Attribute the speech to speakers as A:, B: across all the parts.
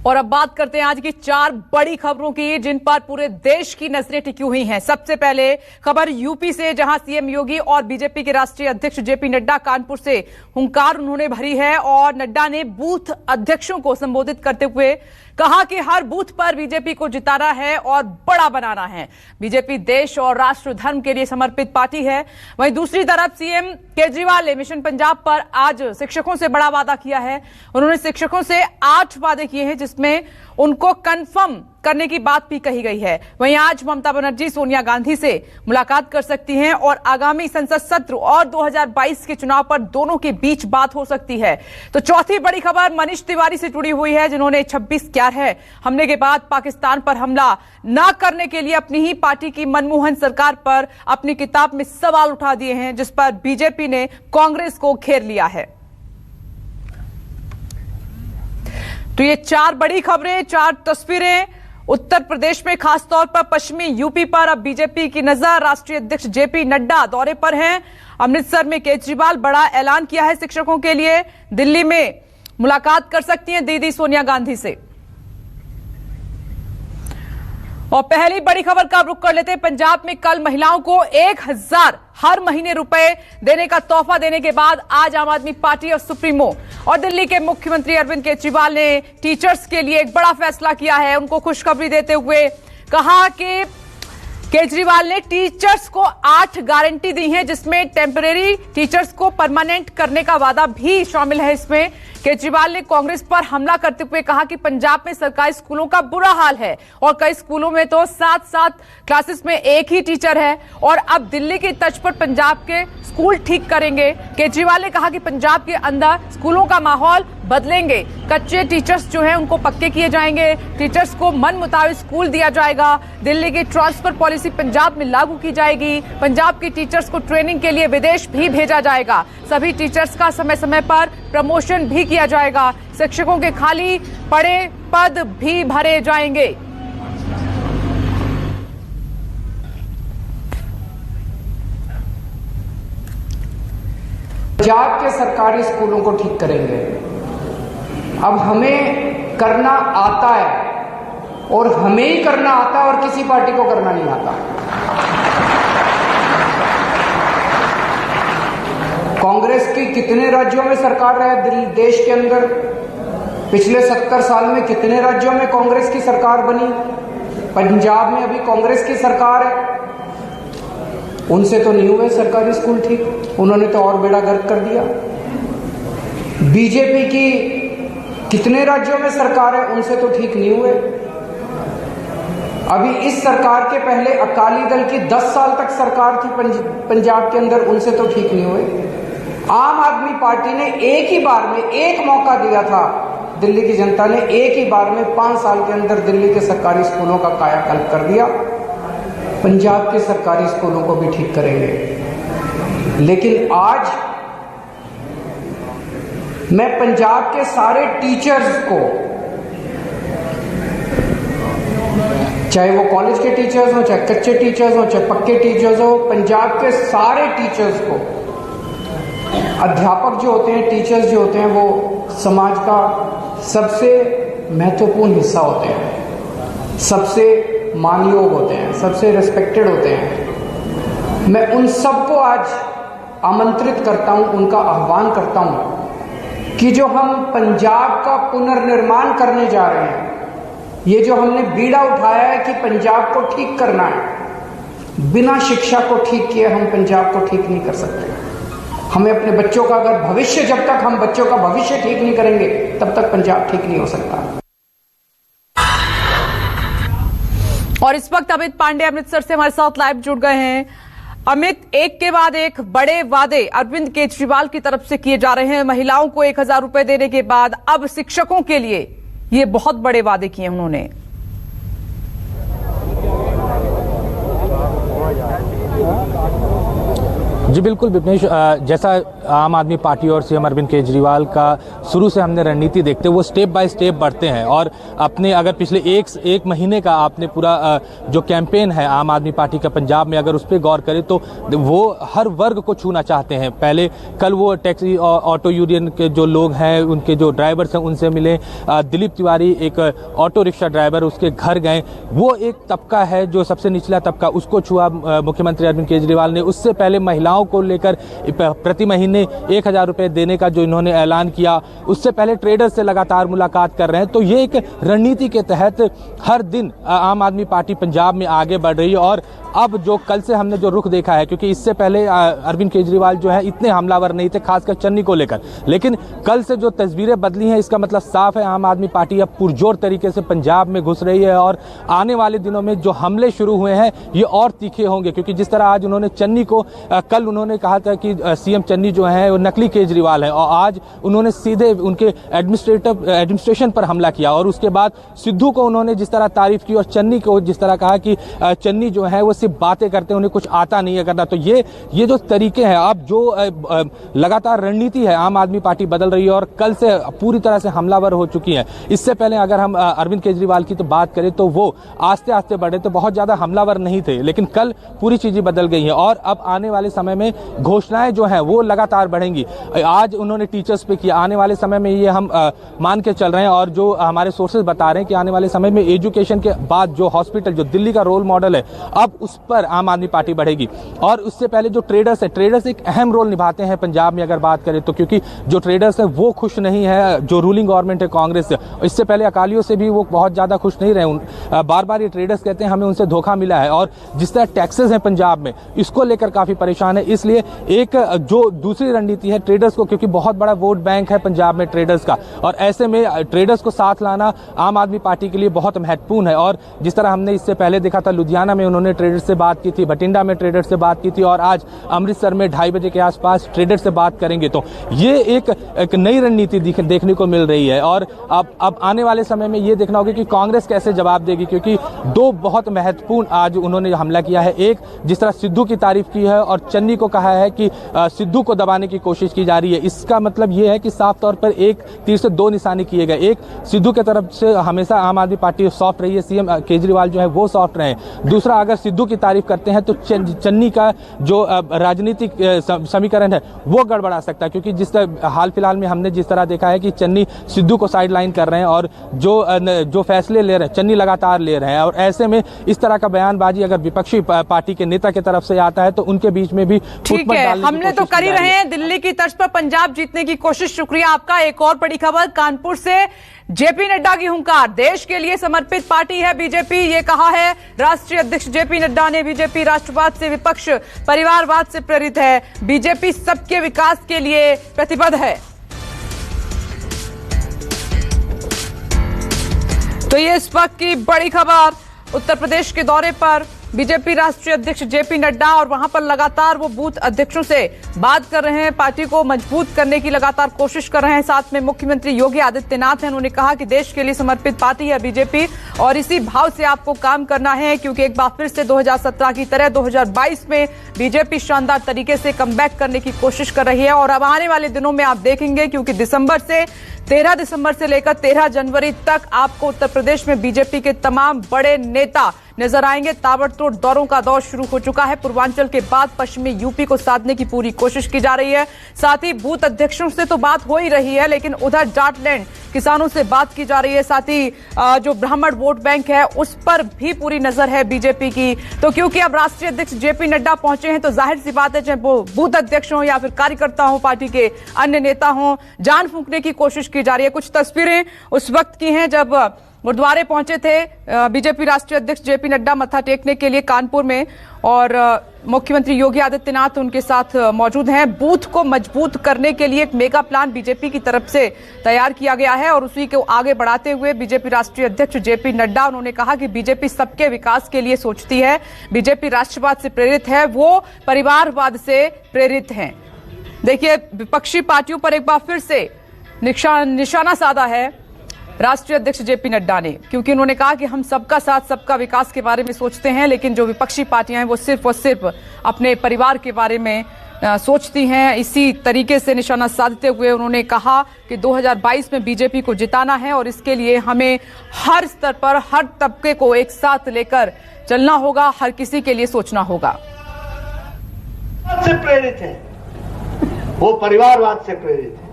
A: और अब बात करते हैं आज की 4 बड़ी खबरों की, जिन पर पूरे देश की नजरें टिकी हुई हैं। सबसे पहले खबर यूपी से, जहां सीएम योगी और बीजेपी के राष्ट्रीय अध्यक्ष जेपी नड्डा कानपुर से हुंकार उन्होंने भरी है और नड्डा ने बूथ अध्यक्षों को संबोधित करते हुए कहा कि हर बूथ पर बीजेपी को जिताना है और बड़ा बनाना है। बीजेपी देश और राष्ट्र धर्म के लिए समर्पित पार्टी है। वहीं दूसरी तरफ सीएम केजरीवाल ने मिशन पंजाब पर आज शिक्षकों से बड़ा वादा किया है। उन्होंने शिक्षकों से 8 वादे किए हैं, जिसमें उनको कंफर्म करने की बात भी कही गई है। वहीं आज ममता बनर्जी सोनिया गांधी से मुलाकात कर सकती हैं और आगामी संसद सत्र और 2022 के चुनाव पर दोनों के बीच बात हो सकती है। तो चौथी बड़ी खबर मनीष तिवारी से जुड़ी हुई है, जिन्होंने 26/11 हमले के बाद पाकिस्तान पर हमला न करने के लिए अपनी ही पार्टी की मनमोहन सरकार पर अपनी किताब में सवाल उठा दिए हैं, जिस पर बीजेपी ने कांग्रेस को घेर लिया है। तो ये 4 बड़ी खबरें, 4 तस्वीरें। उत्तर प्रदेश में खासतौर पर पश्चिमी यूपी पर अब बीजेपी की नजर। राष्ट्रीय अध्यक्ष जेपी नड्डा दौरे पर हैं। अमृतसर में केजरीवाल बड़ा ऐलान किया है शिक्षकों के लिए। दिल्ली में मुलाकात कर सकती हैं दीदी सोनिया गांधी से। और पहली बड़ी खबर का रुख कर लेते हैं। पंजाब में कल महिलाओं को 1000 हर महीने रुपए देने का तोहफा देने के बाद आज आम आदमी पार्टी और सुप्रीमो और दिल्ली के मुख्यमंत्री अरविंद केजरीवाल ने टीचर्स के लिए एक बड़ा फैसला किया है। उनको खुशखबरी देते हुए कहा कि केजरीवाल ने टीचर्स को 8 गारंटी दी है, जिसमें टेम्परेरी टीचर्स को परमानेंट करने का वादा भी शामिल है। इसमें केजरीवाल ने कांग्रेस पर हमला करते हुए कहा कि पंजाब में सरकारी स्कूलों का बुरा हाल है और कई स्कूलों में तो 7-7 क्लासेस में एक ही टीचर है और अब दिल्ली की तर्ज पर पंजाब के स्कूल ठीक करेंगे। केजरीवाल ने कहा कि पंजाब के अंदर स्कूलों का माहौल बदलेंगे। कच्चे टीचर्स जो हैं उनको पक्के किए जाएंगे। टीचर्स को मन मुताबिक स्कूल दिया जाएगा। दिल्ली की ट्रांसफर पॉलिसी पंजाब में लागू की जाएगी। पंजाब की टीचर्स को ट्रेनिंग के लिए विदेश भी भेजा जाएगा। सभी टीचर्स का समय समय पर प्रमोशन भी किया जाएगा। शिक्षकों के खाली पड़े पद भी भरे जाएंगे।
B: पंजाब के सरकारी स्कूलों को ठीक करेंगे। अब हमें करना आता है और हमें ही करना आता है और किसी पार्टी को करना नहीं आता। कांग्रेस की कितने राज्यों में सरकार है देश के अंदर? पिछले 70 साल में कितने राज्यों में कांग्रेस की सरकार बनी? पंजाब में अभी कांग्रेस की सरकार है। उनसे तो नहीं हुए सरकारी स्कूल ठीक, उन्होंने तो और बेड़ा गर्क कर दिया। बीजेपी की कितने राज्यों में सरकार है, उनसे तो ठीक नहीं हुए। अभी इस सरकार के पहले अकाली दल की 10 साल तक सरकार थी पंजाब के अंदर, उनसे तो ठीक नहीं हुए। आम आदमी पार्टी ने एक ही बार में एक मौका दिया था, दिल्ली की जनता ने एक ही बार में 5 साल के अंदर दिल्ली के सरकारी स्कूलों का कायाकल्प कर दिया। पंजाब के सरकारी स्कूलों को भी ठीक करेंगे। लेकिन आज मैं पंजाब के सारे टीचर्स को, चाहे वो कॉलेज के टीचर्स हो, चाहे कच्चे टीचर्स हो, चाहे पक्के टीचर्स हो, पंजाब के सारे टीचर्स को, अध्यापक जो होते हैं, टीचर्स जो होते हैं, वो समाज का सबसे महत्वपूर्ण हिस्सा होते हैं, सबसे मानयोग होते हैं, सबसे रिस्पेक्टेड होते हैं। मैं उन सबको आज आमंत्रित करता हूं, उनका आह्वान करता हूं कि जो हम पंजाब का पुनर्निर्माण करने जा रहे हैं, ये जो हमने बीड़ा उठाया है कि पंजाब को ठीक करना है, बिना शिक्षा को ठीक किए हम पंजाब को ठीक नहीं कर सकते। हमें अपने बच्चों का अगर भविष्य, जब तक हम बच्चों का भविष्य ठीक नहीं करेंगे, तब तक पंजाब ठीक नहीं हो सकता।
A: और इस वक्त अमित पांडे अमृतसर से हमारे साथ लाइव जुड़ गए हैं। अमित, एक के बाद एक बड़े वादे अरविंद केजरीवाल की तरफ से किए जा रहे हैं। महिलाओं को 1000 रुपए देने के बाद अब शिक्षकों के लिए ये बहुत बड़े वादे किए उन्होंने।
C: जी बिल्कुल विपनेश, जैसा आम आदमी पार्टी और सीएम अरविंद केजरीवाल का शुरू से हमने रणनीति देखते वो स्टेप बाय स्टेप बढ़ते हैं और अपने अगर पिछले एक महीने का आपने पूरा जो कैंपेन है आम आदमी पार्टी का पंजाब में अगर उस पर गौर करें तो वो हर वर्ग को छूना चाहते हैं। पहले कल वो टैक्सी और ऑटो यूनियन के जो लोग हैं उनके जो ड्राइवर्स हैं उनसे मिले, दिलीप तिवारी एक ऑटो रिक्शा ड्राइवर उसके घर गए, वो एक तबका है जो सबसे निचला तबका उसको छुआ मुख्यमंत्री अरविंद केजरीवाल ने। उससे पहले महिलाओं को लेकर प्रति महीने 1000 रुपए देने का जो इन्होंने ऐलान किया, उससे पहले ट्रेडर्स से लगातार मुलाकात कर रहे हैं। तो ये एक रणनीति के तहत हर दिन आम आदमी पार्टी पंजाब में आगे बढ़ रही है। और अब जो कल से हमने जो रुख देखा है, क्योंकि इससे पहले अरविंद केजरीवाल जो है इतने हमलावर नहीं थे खासकर चन्नी को लेकर, लेकिन कल से जो तस्वीरें बदली हैं इसका मतलब साफ है आम आदमी पार्टी अब पुरजोर तरीके से पंजाब में घुस रही है और आने वाले दिनों में जो हमले शुरू हुए हैं ये और तीखे होंगे। क्योंकि जिस तरह आज उन्होंने चन्नी को कल उन्होंने कहा था कि सीएम चन्नी जो है वो नकली केजरीवाल है, और आज उन्होंने सीधे उनके एडमिनिस्ट्रेशन पर हमला किया और उसके बाद सिद्धू को उन्होंने जिस तरह तारीफ की और चन्नी को जिस तरह कहा कि चन्नी जो है वो सिर्फ बातें करते हैं, उन्हें कुछ आता नहीं है करना। तो ये जो तरीके हैं, अब जो लगातार रणनीति है आम आदमी पार्टी बदल रही है और कल से पूरी तरह से हमलावर हो चुकी है। इससे पहले अगर हम अरविंद केजरीवाल की तो बात करें तो वो आस्ते आस्ते बढ़े तो बहुत ज्यादा हमलावर नहीं थे, लेकिन कल पूरी चीजें बदल गई हैं और अब आने वाले समय में घोषणाएं जो हैं वो लगातार बढ़ेंगी। आज उन्होंने टीचर्स पे किया, आने वाले समय में ये हम मान के चल रहे हैं और जो हमारे सोर्सेज बता रहे हैं कि आने वाले समय में एजुकेशन के बाद जो हॉस्पिटल जो दिल्ली का रोल मॉडल है अब उस पर आम आदमी पार्टी बढ़ेगी। और उससे पहले जो ट्रेडर्स है, ट्रेडर्स एक अहम रोल निभाते हैं पंजाब में अगर बात करें तो, क्योंकि जो ट्रेडर्स है वो खुश नहीं है जो रूलिंग गवर्नमेंट है कांग्रेस से। इससे पहले अकालियों से भी वो बहुत ज्यादा खुश नहीं रहे, बार बार ये ट्रेडर्स कहते हैं हमें उनसे धोखा मिला है। और जिस तरह टैक्सेस हैं पंजाब में इसको लेकर काफी परेशान है। इसलिए एक जो दूसरी रणनीति है ट्रेडर्स को, क्योंकि बहुत बड़ा वोट बैंक है पंजाब में ट्रेडर्स का, और ऐसे में ट्रेडर्स को साथ लाना आम आदमी पार्टी के लिए बहुत महत्वपूर्ण है। और जिस तरह हमने इससे पहले देखा था लुधियाना में उन्होंने ट्रेडर्स से बात की थी, बठिंडा में ट्रेडर्स से बात की थी और आज अमृतसर में 2:30 बजे के आसपास ट्रेडर्स से बात करेंगे। तो ये एक नई रणनीति देखने को मिल रही है। और अब आने वाले समय में ये देखना होगा कि कांग्रेस कैसे जवाब देगी, क्योंकि दो बहुत महत्वपूर्ण आज उन्होंने हमला किया है। एक जिस तरह सिद्धू की तारीफ की है और चन्नी को कहा है कि सिद्धू को दबाने की कोशिश की जा रही है। इसका मतलब ये है कि साफ तौर पर एक तीर से दो निशाने किए गए। एक सिद्धू की तरफ से हमेशा आम आदमी पार्टी सॉफ्ट रही है, सीएम केजरीवाल जो है वो सॉफ्ट रहे। दूसरा, अगर सिद्धू की तारीफ करते हैं तो चन्नी का जो राजनीतिक समीकरण है वो गड़बड़ा सकता है, क्योंकि जिस तरह हाल फिलहाल में हमने जिस तरह देखा है कि चन्नी सिद्धू को साइडलाइन कर रहे हैं और जो फैसले ले रहे हैं चन्नी लगातार ले रहे हैं। और ऐसे में इस तरह का बयानबाजी अगर विपक्षी पार्टी के नेता की तरफ से आता है तो उनके बीच में भी
A: ठीक है, हमले तो कर ही रहे हैं दिल्ली की तर्ज पर पंजाब जीतने की कोशिश। शुक्रिया आपका। एक और बड़ी खबर कानपुर से, जेपी नड्डा की हुंकार, देश के लिए समर्पित पार्टी है बीजेपी, ये कहा है राष्ट्रीय अध्यक्ष जेपी नड्डा ने। बीजेपी राष्ट्रवाद से विपक्ष परिवारवाद से प्रेरित है, बीजेपी सबके विकास के लिए प्रतिबद्ध है। तो ये इस वक्त की बड़ी खबर। उत्तर प्रदेश के दौरे पर बीजेपी राष्ट्रीय अध्यक्ष जेपी नड्डा और वहां पर लगातार वो बूथ अध्यक्षों से बात कर रहे हैं, पार्टी को मजबूत करने की लगातार कोशिश कर रहे हैं। साथ में मुख्यमंत्री योगी आदित्यनाथ हैं, उन्होंने कहा कि देश के लिए समर्पित पार्टी है बीजेपी और इसी भाव से आपको काम करना है, क्योंकि एक बार फिर से 2017 की तरह 2022 में बीजेपी शानदार तरीके से कमबैक करने की कोशिश कर रही है। और अब आने वाले दिनों में आप देखेंगे, क्योंकि 13 दिसंबर से लेकर 13 जनवरी तक आपको उत्तर प्रदेश में बीजेपी के तमाम बड़े नेता नजर आएंगे। ताबड़तोड़ दौरों का दौर शुरू हो चुका है। पूर्वांचल के बाद पश्चिमी यूपी को साधने की पूरी कोशिश की जा रही है। साथ ही बूथ अध्यक्षों से तो बात हो ही रही है, लेकिन उधर जाटलैंड किसानों से बात की जा रही है। साथ ही जो ब्राह्मण वोट बैंक है उस पर भी पूरी नजर है बीजेपी की। तो क्योंकि अब राष्ट्रीय अध्यक्ष जेपी नड्डा पहुंचे हैं तो जाहिर सी बात है, चाहे वो बूथ अध्यक्ष हो या फिर कार्यकर्ता हो, पार्टी के अन्य नेता हो, जान फूंकने की कोशिश की जा रही है। कुछ तस्वीरें उस वक्त की हैं जब गुरुद्वारे पहुंचे थे बीजेपी राष्ट्रीय अध्यक्ष जेपी नड्डा मत्था टेकने के लिए कानपुर में, और मुख्यमंत्री योगी आदित्यनाथ उनके साथ मौजूद हैं। बूथ को मजबूत करने के लिए एक मेगा प्लान बीजेपी की तरफ से तैयार किया गया है और उसी को आगे बढ़ाते हुए बीजेपी राष्ट्रीय अध्यक्ष जेपी नड्डा, उन्होंने कहा कि बीजेपी सबके विकास के लिए सोचती है, बीजेपी राष्ट्रवाद से प्रेरित है, वो परिवारवाद से प्रेरित है। देखिए, विपक्षी पार्टियों पर एक बार फिर से निशाना साधा है राष्ट्रीय अध्यक्ष जेपी नड्डा ने, क्योंकि उन्होंने कहा कि हम सबका साथ सबका विकास के बारे में सोचते हैं, लेकिन जो विपक्षी पार्टियां हैं वो सिर्फ और सिर्फ अपने परिवार के बारे में सोचती हैं। इसी तरीके से निशाना साधते हुए उन्होंने कहा कि 2022 में बीजेपी को जिताना है और इसके लिए हमें हर स्तर पर हर तबके को एक साथ लेकर चलना होगा, हर किसी के लिए सोचना होगा।
D: से प्रेरित है, वो परिवारवाद से प्रेरित है,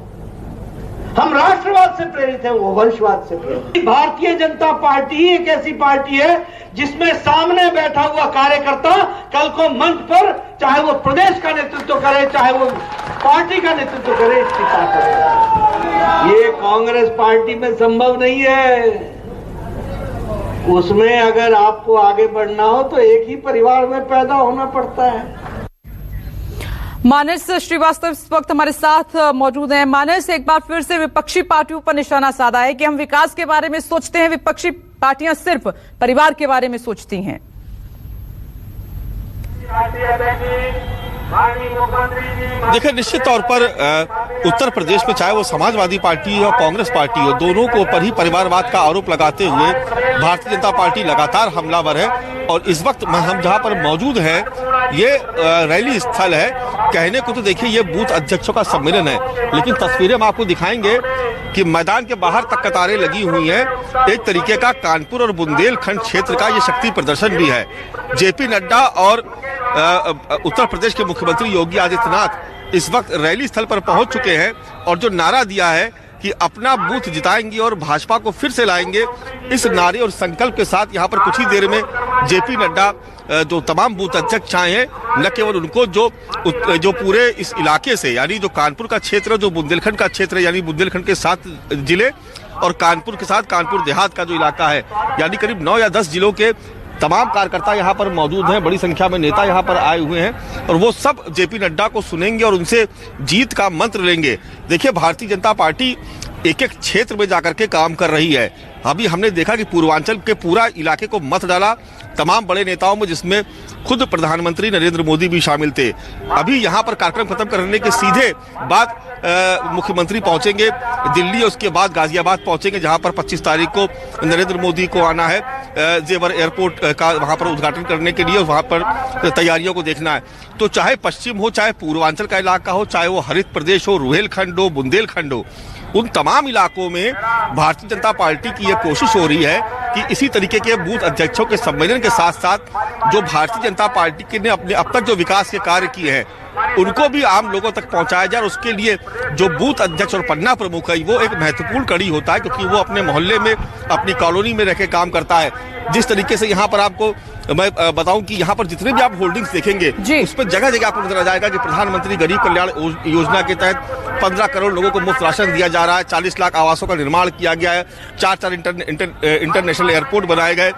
D: हम राष्ट्रवाद से प्रेरित हैं, वो वंशवाद से प्रेरित है। भारतीय जनता पार्टी ही एक ऐसी पार्टी है जिसमें सामने बैठा हुआ कार्यकर्ता कल को मंच पर चाहे वो प्रदेश का नेतृत्व करे, चाहे वो पार्टी का नेतृत्व करे, इसकी ताकत है। ये कांग्रेस पार्टी में संभव नहीं है। उसमें अगर आपको आगे बढ़ना हो तो एक ही परिवार में पैदा होना पड़ता है।
A: मानस श्रीवास्तव इस वक्त हमारे साथ मौजूद हैं। मानस, एक बार फिर से विपक्षी पार्टियों पर निशाना साधा है कि हम विकास के बारे में सोचते हैं, विपक्षी पार्टियां सिर्फ परिवार के बारे में सोचती हैं।
E: देखिए, निश्चित तौर पर उत्तर प्रदेश में चाहे वो समाजवादी पार्टी और कांग्रेस पार्टी हो, दोनों के ऊपर ही परिवारवाद का आरोप लगाते हुए भारतीय जनता पार्टी लगातार हमलावर है। और इस वक्त हम जहां पर मौजूद हैं, ये रैली स्थल है। कहने को तो देखिए ये बूथ अध्यक्षों का सम्मेलन है, लेकिन तस्वीरें हम आपको दिखाएंगे कि मैदान के बाहर तक कतारें लगी हुई हैं। एक तरीके का कानपुर और बुंदेलखंड क्षेत्र का ये शक्ति प्रदर्शन भी है। जेपी नड्डा और उत्तर प्रदेश के मुख्यमंत्री योगी आदित्यनाथ इस वक्त रैली स्थल पर पहुंच चुके हैं और जो नारा दिया है कि अपना बूथ जिताएंगे और भाजपा को फिर से लाएंगे, इस नारे और संकल्प के साथ यहाँ पर कुछ ही देर में जेपी नड्डा जो तमाम बूथ अध्यक्ष आए हैं, न केवल उनको जो पूरे इस इलाके से, यानी जो कानपुर का क्षेत्र, जो बुंदेलखंड का क्षेत्र, यानी बुंदेलखंड के 7 जिले और कानपुर के साथ कानपुर देहात का जो इलाका है, यानी करीब 9 या 10 जिलों के तमाम कार्यकर्ता यहाँ पर मौजूद हैं। बड़ी संख्या में नेता यहाँ पर आए हुए हैं और वो सब जेपी नड्डा को सुनेंगे और उनसे जीत का मंत्र लेंगे। देखिए, भारतीय जनता पार्टी एक एक क्षेत्र में जाकर के काम कर रही है। अभी हमने देखा कि पूर्वांचल के पूरा इलाके को मत डाला तमाम बड़े नेताओं में, जिसमें खुद प्रधानमंत्री नरेंद्र मोदी भी शामिल थे। अभी यहाँ पर कार्यक्रम खत्म करने के सीधे बाद मुख्यमंत्री पहुंचेंगे दिल्ली, उसके बाद गाजियाबाद पहुंचेंगे, जहां पर 25 तारीख को नरेंद्र मोदी को आना है जेवर एयरपोर्ट का वहां पर उद्घाटन करने के लिए, वहां पर तैयारियों को देखना है। तो चाहे पश्चिम हो, चाहे पूर्वांचल का इलाका हो, चाहे वो हरित प्रदेश हो, रुहेलखंड हो, बुंदेलखंड हो, उन तमाम इलाकों में भारतीय जनता पार्टी की यह कोशिश हो रही है कि इसी तरीके के बूथ अध्यक्षों के सम्मेलन के साथ साथ जो भारतीय जनता पार्टी के ने अपने अब तक जो विकास के कार्य किए हैं उनको भी आम लोगों तक पहुंचाया जाए। और उसके लिए जो बूथ अध्यक्ष और पन्ना प्रमुख है, वो एक महत्वपूर्ण कड़ी होता है, क्योंकि वो अपने मोहल्ले में, अपनी कॉलोनी में रह के काम करता है। जिस तरीके से यहाँ पर आपको मैं बताऊं कि यहाँ पर जितने भी आप होल्डिंग्स देखेंगे, उस पर जगह जगह आपको नजर आ जाएगा कि प्रधानमंत्री गरीब कल्याण योजना के तहत 15 करोड़ लोगों को मुफ्त राशन दिया जा रहा है, 40 लाख आवासों का निर्माण किया गया है, 4 इंटरनेशनल एयरपोर्ट बनाए गए।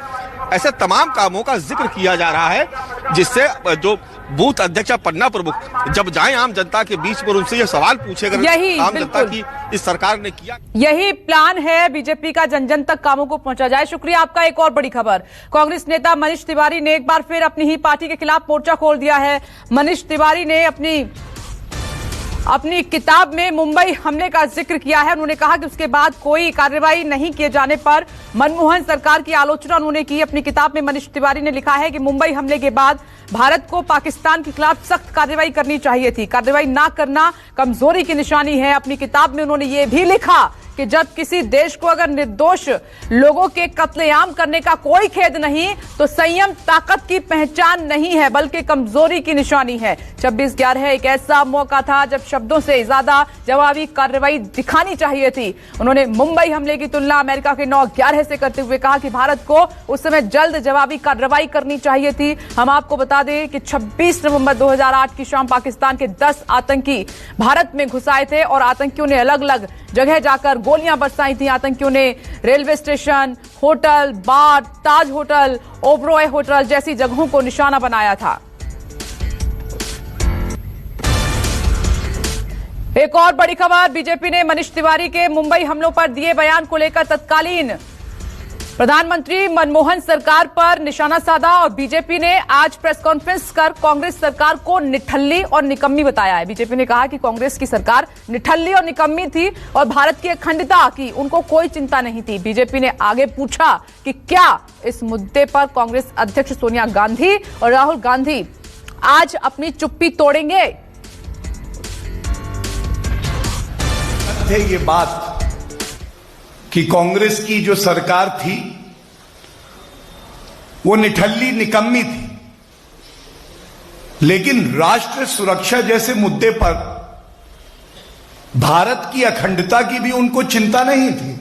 E: ऐसे तमाम कामों का जिक्र किया जा रहा है, जिससे जो बूथ अध्यक्ष पन्ना प्रमुख जब जाएं आम जनता के बीच में, उनसे ये सवाल पूछेगा आम जनता की इस सरकार ने किया। यही
A: प्लान है बीजेपी का, जन जन तक कामों को पहुंचा जाए। शुक्रिया आपका। एक और बड़ी खबर, कांग्रेस नेता मनीष तिवारी ने एक बार फिर अपनी ही पार्टी के खिलाफ मोर्चा खोल दिया है। मनीष तिवारी ने अपनी किताब में मुंबई हमले का जिक्र किया है। उन्होंने कहा कि उसके बाद कोई कार्रवाई नहीं किए जाने पर मनमोहन सरकार की आलोचना उन्होंने की। अपनी किताब में मनीष तिवारी ने लिखा है कि मुंबई हमले के बाद भारत को पाकिस्तान के खिलाफ सख्त कार्रवाई करनी चाहिए थी। कार्रवाई ना करना कमजोरी की निशानी है। अपनी किताब में उन्होंने ये भी लिखा कि जब किसी देश को अगर निर्दोष लोगों के कत्लेआम करने का कोई खेद नहीं, तो संयम ताकत की पहचान नहीं है, बल्कि कमजोरी की निशानी है। 26/11 एक ऐसा मौका था जब शब्दों से ज्यादा जवाबी कार्रवाई दिखानी चाहिए थी। उन्होंने मुंबई हमले की तुलना अमेरिका के 9/11 से करते हुए कहा कि भारत को उस समय जल्द जवाबी कार्रवाई करनी चाहिए थी। हम आपको बता दें कि 26 नवंबर 2008 की शाम पाकिस्तान के 10 आतंकी भारत में घुस आए थे और आतंकियों ने अलग अलग जगह जाकर गोलियां बरसाई थी। आतंकियों ने रेलवे स्टेशन, होटल, बार, ताज होटल, ओबरॉय होटल जैसी जगहों को निशाना बनाया था। एक और बड़ी खबर, बीजेपी ने मनीष तिवारी के मुंबई हमलों पर दिए बयान को लेकर तत्कालीन प्रधानमंत्री मनमोहन सरकार पर निशाना साधा और बीजेपी ने आज प्रेस कॉन्फ्रेंस कर कांग्रेस सरकार को निठल्ली और निकम्मी बताया है। बीजेपी ने कहा कि कांग्रेस की सरकार निठल्ली और निकम्मी थी और भारत की अखंडता की उनको कोई चिंता नहीं थी। बीजेपी ने आगे पूछा कि क्या इस मुद्दे पर कांग्रेस अध्यक्ष सोनिया गांधी और राहुल गांधी आज अपनी चुप्पी तोड़ेंगे।
F: है ये बात कि कांग्रेस की जो सरकार थी वो निठल्ली निकम्मी थी, लेकिन राष्ट्र सुरक्षा जैसे मुद्दे पर भारत की अखंडता की भी उनको चिंता नहीं थी।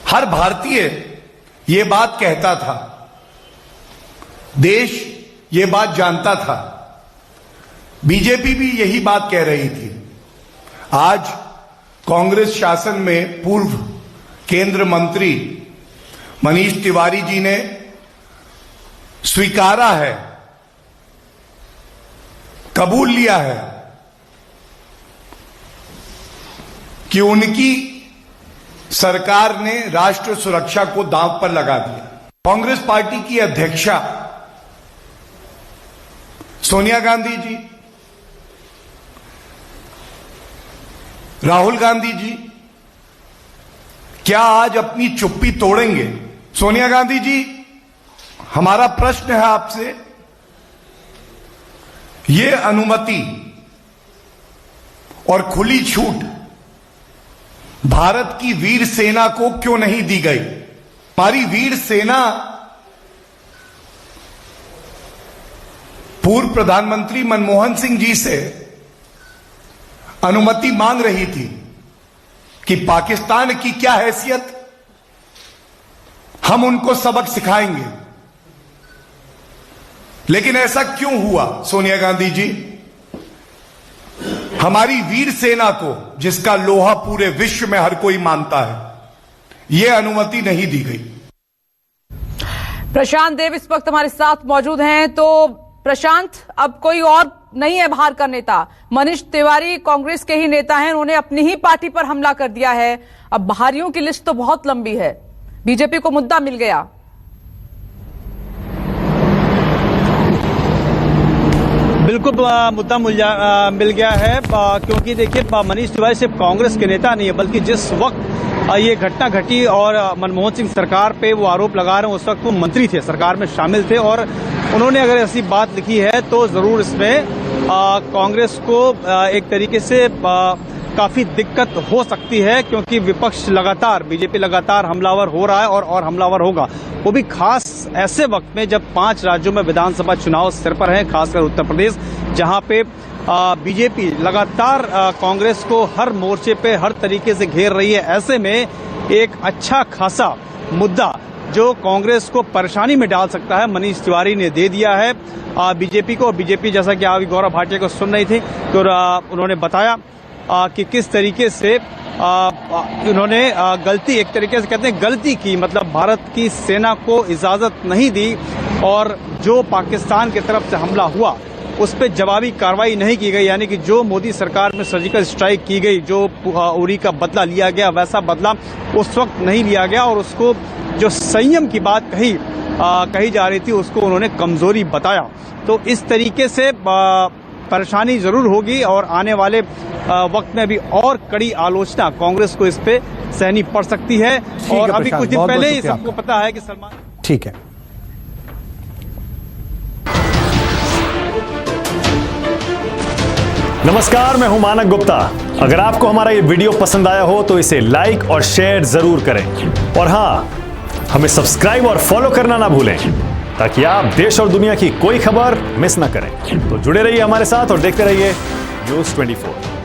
F: हर भारतीय ये बात कहता था, देश ये बात जानता था, बीजेपी भी यही बात कह रही थी। आज कांग्रेस शासन में पूर्व केंद्र मंत्री मनीष तिवारी जी ने स्वीकारा है, कबूल लिया है कि उनकी सरकार ने राष्ट्र सुरक्षा को दांव पर लगा दिया। कांग्रेस पार्टी की अध्यक्षा सोनिया गांधी जी, राहुल गांधी जी क्या आज अपनी चुप्पी तोड़ेंगे? सोनिया गांधी जी, हमारा प्रश्न है आपसे, ये अनुमति और खुली छूट भारत की वीर सेना को क्यों नहीं दी गई? हमारी वीर सेना पूर्व प्रधानमंत्री मनमोहन सिंह जी से अनुमति मांग रही थी कि पाकिस्तान की क्या हैसियत, हम उनको सबक सिखाएंगे। लेकिन ऐसा क्यों हुआ सोनिया गांधी जी? हमारी वीर सेना को, जिसका लोहा पूरे विश्व में हर कोई मानता है, यह अनुमति नहीं दी गई।
A: प्रशांत देव इस वक्त हमारे साथ मौजूद हैं। तो प्रशांत, अब कोई और नहीं है बाहर का नेता, मनीष तिवारी कांग्रेस के ही नेता हैं, उन्होंने अपनी ही पार्टी पर हमला कर दिया है। अब बाहरियों की लिस्ट तो बहुत लंबी है, बीजेपी को मुद्दा मिल गया।
G: बिल्कुल मुद्दा मिल गया है, क्योंकि देखिए मनीष तिवारी सिर्फ कांग्रेस के नेता नहीं है, बल्कि जिस वक्त ये घटना घटी और मनमोहन सिंह सरकार पे वो आरोप लगा रहे हैं, उस वक्त वो मंत्री थे, सरकार में शामिल थे, और उन्होंने अगर ऐसी बात लिखी है तो जरूर इसमें कांग्रेस को एक तरीके से काफी दिक्कत हो सकती है, क्योंकि विपक्ष लगातार, बीजेपी लगातार हमलावर हो रहा है और हमलावर होगा, वो भी खास ऐसे वक्त में जब 5 राज्यों में विधानसभा चुनाव सिर पर है, खासकर उत्तर प्रदेश, जहां पे बीजेपी लगातार कांग्रेस को हर मोर्चे पे हर तरीके से घेर रही है। ऐसे में एक अच्छा खासा मुद्दा जो कांग्रेस को परेशानी में डाल सकता है, मनीष तिवारी ने दे दिया है बीजेपी को। बीजेपी, जैसा कि अभी गौरव भाटिया को सुन रही थी, तो उन्होंने बताया कि किस तरीके से उन्होंने गलती, एक तरीके से कहते हैं गलती की, मतलब भारत की सेना को इजाजत नहीं दी और जो पाकिस्तान की तरफ से हमला हुआ उस पर जवाबी कार्रवाई नहीं की गई, यानी कि जो मोदी सरकार में सर्जिकल स्ट्राइक की गई, जो उरी का बदला लिया गया, वैसा बदला उस वक्त नहीं लिया गया, और उसको जो संयम की बात कही जा रही थी उसको उन्होंने कमजोरी बताया। तो इस तरीके से परेशानी जरूर होगी और आने वाले वक्त में भी और कड़ी आलोचना कांग्रेस को इस पे सहनी पड़ सकती है। और अभी कुछ दिन पहले ही सबको पता है कि सलमान,
H: ठीक है, नमस्कार, मैं हूं मानक गुप्ता। अगर आपको हमारा ये वीडियो पसंद आया हो तो इसे लाइक और शेयर जरूर करें, और हां, हमें सब्सक्राइब और फॉलो करना ना भूलें, ताकि आप देश और दुनिया की कोई खबर मिस ना करें। तो जुड़े रहिए हमारे साथ और देखते रहिए News 24।